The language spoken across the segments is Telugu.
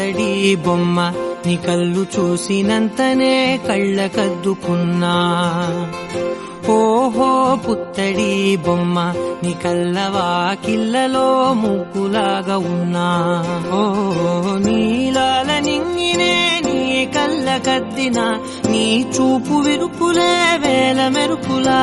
పుత్తడి బొమ్మ నీ కళ్ళు చూసినంతనే కళ్ళకద్దుకున్నా. ఓహో పుత్తడి బొమ్మ నీ కళ్ళవాకిళ్ళలో ముగ్గులాగా ఉన్నా. ఓ నీలాల నింగినే నీ కళ్ళకద్దిన నీ చూపు విరుపులే వేల మెరుపులా.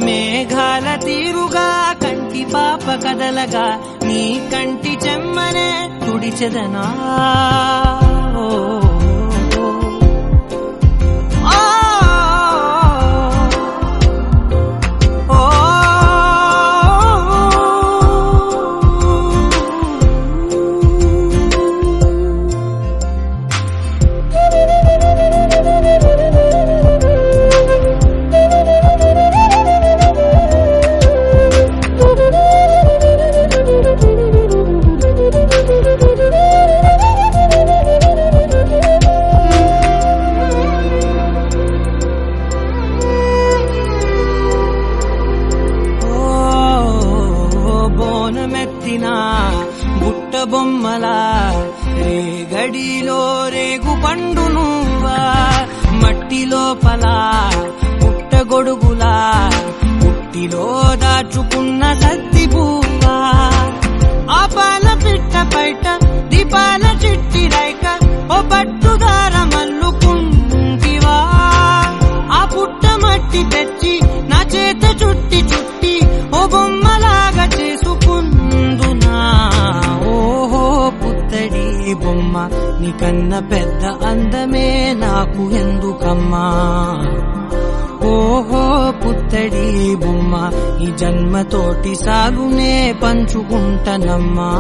మేఘాల తీరుగా కంటి పాప కదలగా నీ కంటి చెమ్మనే తుడిచెదనా. బుట్ట బొమ్మలా రేగడిలో రేగు పండు నువ్వా. మట్టి లోపల పుట్ట గొడుగులా పుట్టిలో దాచుకున్న సత్తి పువ్వా. ఆపాల పిట్ట బయట దీపాల చిట్టి రైక ఓ పట్టుదార మల్లుకుంటివా. ఆ పుట్ట మట్టి తెచ్చి నా చేత చుట్టి చుట్టి ఓ బొమ్మలాగా చేసుకుందునా. ఓహో పుత్తడి బొమ్మ నీకన్నా పెద్ద అందమే నాకు ఎందుకమ్మా. ఓహో పుత్తడి బొమ్మ ఈ జన్మతోటి సాగునే పంచుకుంటనమ్మా.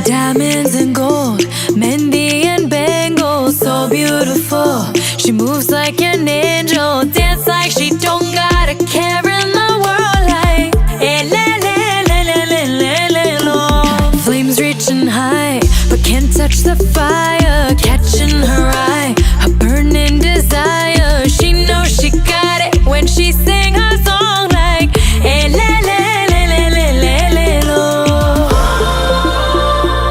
Diamonds and gold, Mendy and bangles, so beautiful. She moves like an angel, dance like she don't got a care in the world. Like eh, le, le, le, le, le, le, le, lo. Flames reaching high, but can't touch the fire. Catching her eye, a burning desire. She knows she got it when she sing her song. Like eh, le, le, le, le, le, le, le, lo.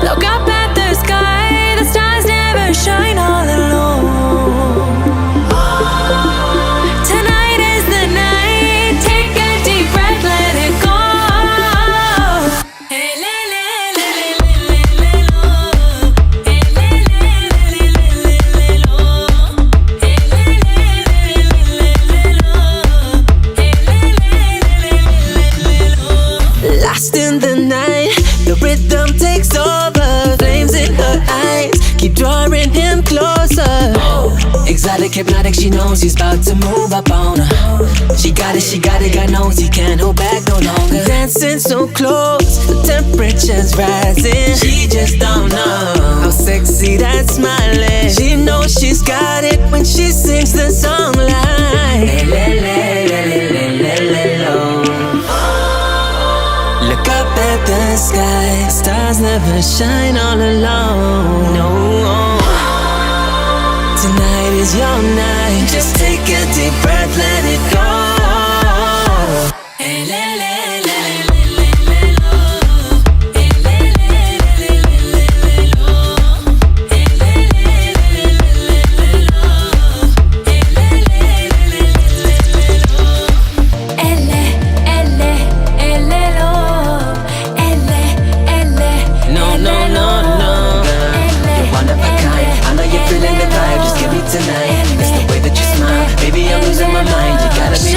Look up at the sky, the stars never shine all alone. Tonight is the night, take a deep breath, let it go. Hey, le, le, le, le, le, le, lo. Hey, le, le, le, le, le, le, lo. Hey, le, le, le, le, le, lo. Hey, le, le, le, le, lo. Lost in the night, the rhythm takes over. Flames in her eyes keep drawing him closer. Exotic, hypnotic, she knows he's about to move up on her. She got it, God knows he can't hold back no longer. Dancing so close, the temperature's rising. She just don't know how sexy that smile is. She knows she's got it when she sings the song like le, le, le, le, le, le, le, lo. Look up at the sky, stars never shine all alone. No, tonight is your night. Just take a deep breath, let it go. Hey, le, le, le, le, le, le, lo. Hey, le, le, le, le, le, le, lo. Hey, le, le, le, le, le, lo. Hey, le, le, le, le, le, lo. Elle, elle, lo. Elle, No, no, no, no, girl. You're one of a kind. I know you're feeling the vibe. Just give me tonight. It's the way that you smile. Baby, I'm losing my mind. You gotta be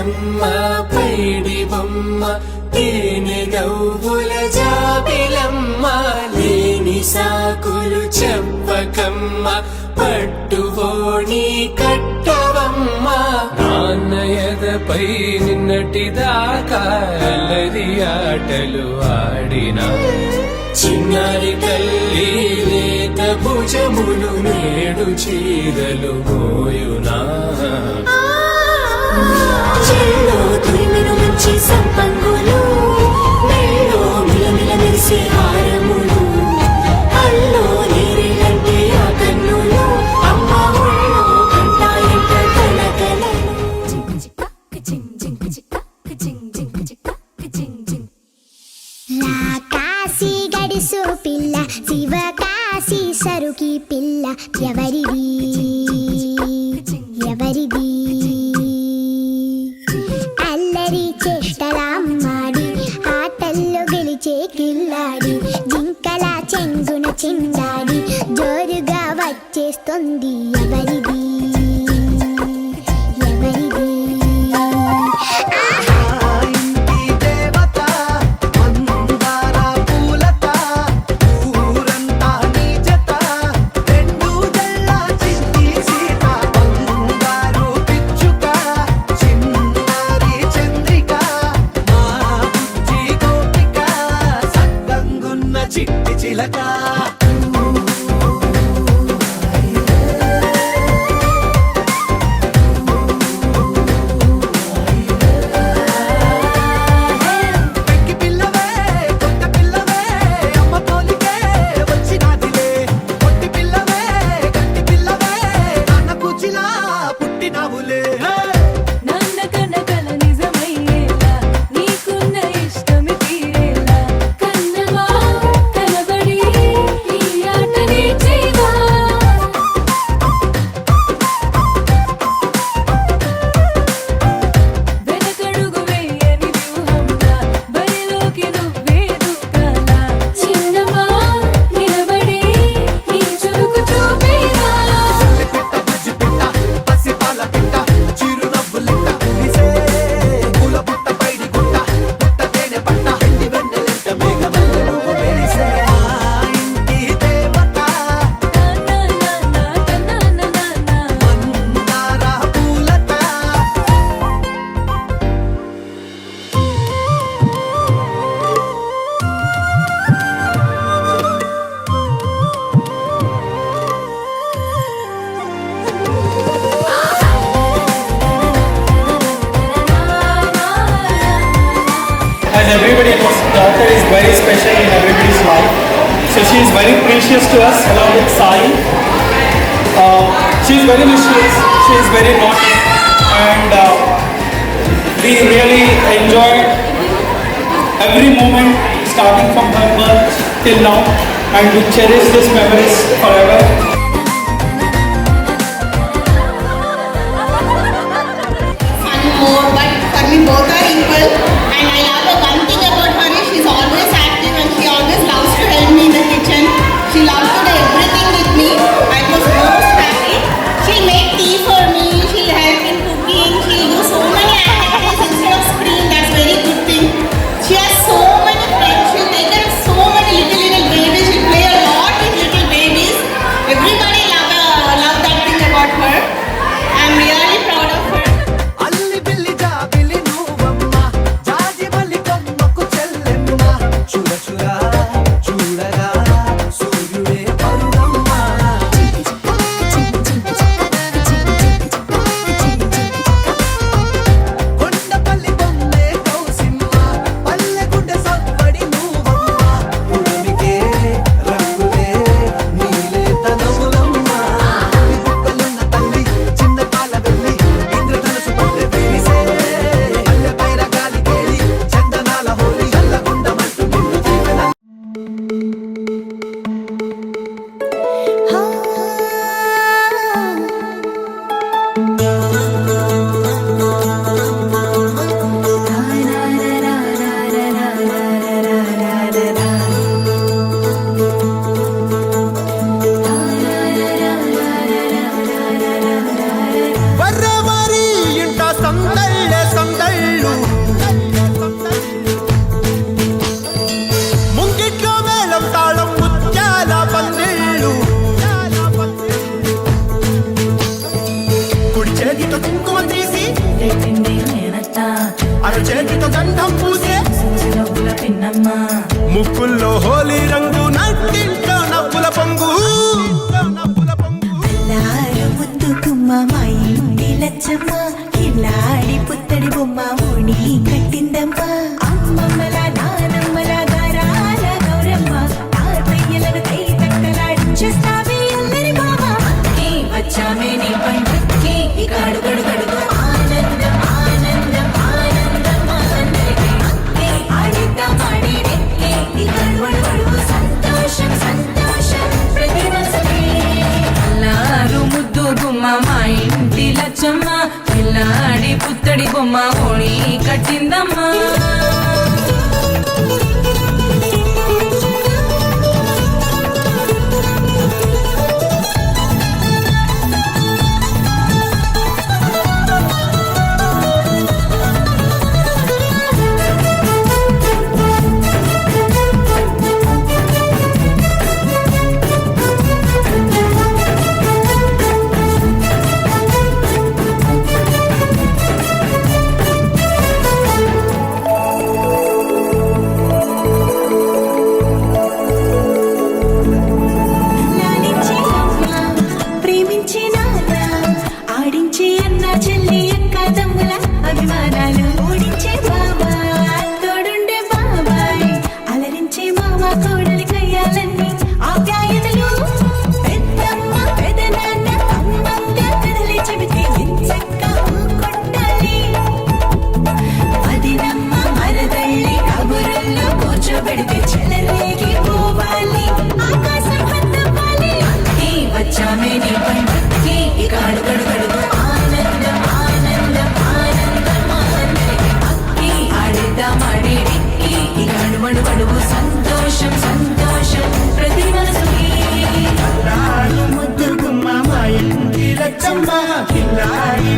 Buggamma పైడి బొమ్మ తేనె నవ్వుల జాబిలమ్మ లేని సాకులు చెప్పకమ్మ పట్టువోణి కట్టవమ్మ నాన్నయదపై నిన్నటిదాకా అల్లరి ఆటలు ఆడినా చిన్నారి తల్లి లేత భుజములు నేడు చీరలు మోయునా చెల్లో తురిమిను మంచి సంపంగులు మెల్లో మిలమిల మెరిసే హారములు అల్లో నేరేలంటే ఆ కన్నులు అమ్మ ఒళ్ళో కంటాయంట కలకలను కాశీ గడిసు పిల్ల శివ కాశీ సరుకి పిల్ల ఎవరిది ఎవరిది అల్లరి చేష్టలామ్మాడి ఆటల్లో గెలిచే కిల్లాడి జింకల చెంగున చిందాడి జోరుగా వచ్చేస్తుంది ఎవరిది ఎవరిది చిట్టి చిలక పెంకి పిల్లవే కొత్త పిల్లవే అమ్మ పోలికే వచ్చినాదిలే కొట్టి పిల్లవే గట్టి పిల్లవే నాన్న కూచిలా పుట్టినావులే నన్న కనకల నిజమయ్యేలా నీకున్న ఇష్టమి తీరేలా కన్నవా కనబడి ఈ ఆటని చేయవా వెనకడుగు వేయని వ్యూహంలా బరిలోకి నువ్వే దూకాలా చిన్నవా నిలబడి ఈ చురుకు చూపేలా పిట్ట బుజ్జి పిట్ట పసి పాల పిట్ట చిరు నవ్వులిట్ట నిసే పూల పుట్ట పైడి గుట్ట పుట్ట తేనె పట్ట ఎండి వెన్నెలెంట మేఘమల్లె నువ్వు మెరిసే మా ఇంటి దేవత మందార పూలత As everybody knows, daughter is very special in everybody's life. So she is very precious to us along with Sai. She is very mischievous, she is very naughty, and we really enjoyed every moment starting from her birth till now, and we cherish these memories forever. One more, but for me both are equal. And I love the one thing about her is she's always active and she always loves to help me in the kitchen. She loves to do everything with me. I was most happy. She'll make tea for me. She'll help in cooking. She'll do so many activities instead of screen. That's very good thing. She has so many friends. She'll take care of so many little babies. She'll play a lot with little babies. Everybody love that thing about her. I'm really proud of her. అల్లి బిల్లి జాబిలి నువ్వమ్మ ముఖం పూసే నవ్వుల పిన్నమ్మ ముక్కుల్లో హోలీ రంగు నట్టింట్లో నవ్వుల పొంగు అల్లారు ముద్దు గుమ్మ మా ఇంటి లచ్చమ్మ కిల్లాడి పుత్తడి బొమ్మ ఓణి కట్టిందమ్మ అమ్మమ్మల నానమ్మల గారాల గౌరమ్మ తాతయ్యలను కై తక్కలాడించేస్తావే అల్లరి మామ వచ్చామే నీ పండుక్కి ఇక అడుగడు గడుగు ఆనందం ఆనందం ఆనందం అందరికీ ఆడిద్దాం ఆడి ఇక అడుగడు సంతోషం సంతోషం ప్రతి మనసుకి అల్లారు ముద్దు గుమ్మ మా ఇంటి లచ్చమ్మ పిల్లాడి పుత్తడి బొమ్మ ఓణి కట్టిందమ్మా లాలించి అమ్మ ప్రేమించి నాన్న ఆడించి అన్న చెల్లి అక్క తమ్ముల అభిమానాలు ఓడించే బాబా తోడుండే బాబాయ్ అలరించే మామ కోడలి కయ్యాలన్నీ ఆప్యాయతలు పెద్దమ్మ పెదనాన్న అమ్మంగా కథలే చెబితే ఎంచక్క కొట్టాలి అదినమ్మ మరదళ్ళి కబురుల్లో కూర్చోబెడితే చెలరేగి పోవాలి ఆకాశం హద్దవ్వాలి వచ్చామే నీ పండుక్కి ఇక అడుగడు గడుగు ఆనందం ఆనందం ఆనందం అందరికీ అక్కి ఆడిద్దాం ఆడేడి ఇక అడుగడు గడుగు సంతోషం సంతోషం ప్రతి మనసుకి ముద్దు గుమ్మ మా ఇంటి లచ్చమ్మ కిల్లాడి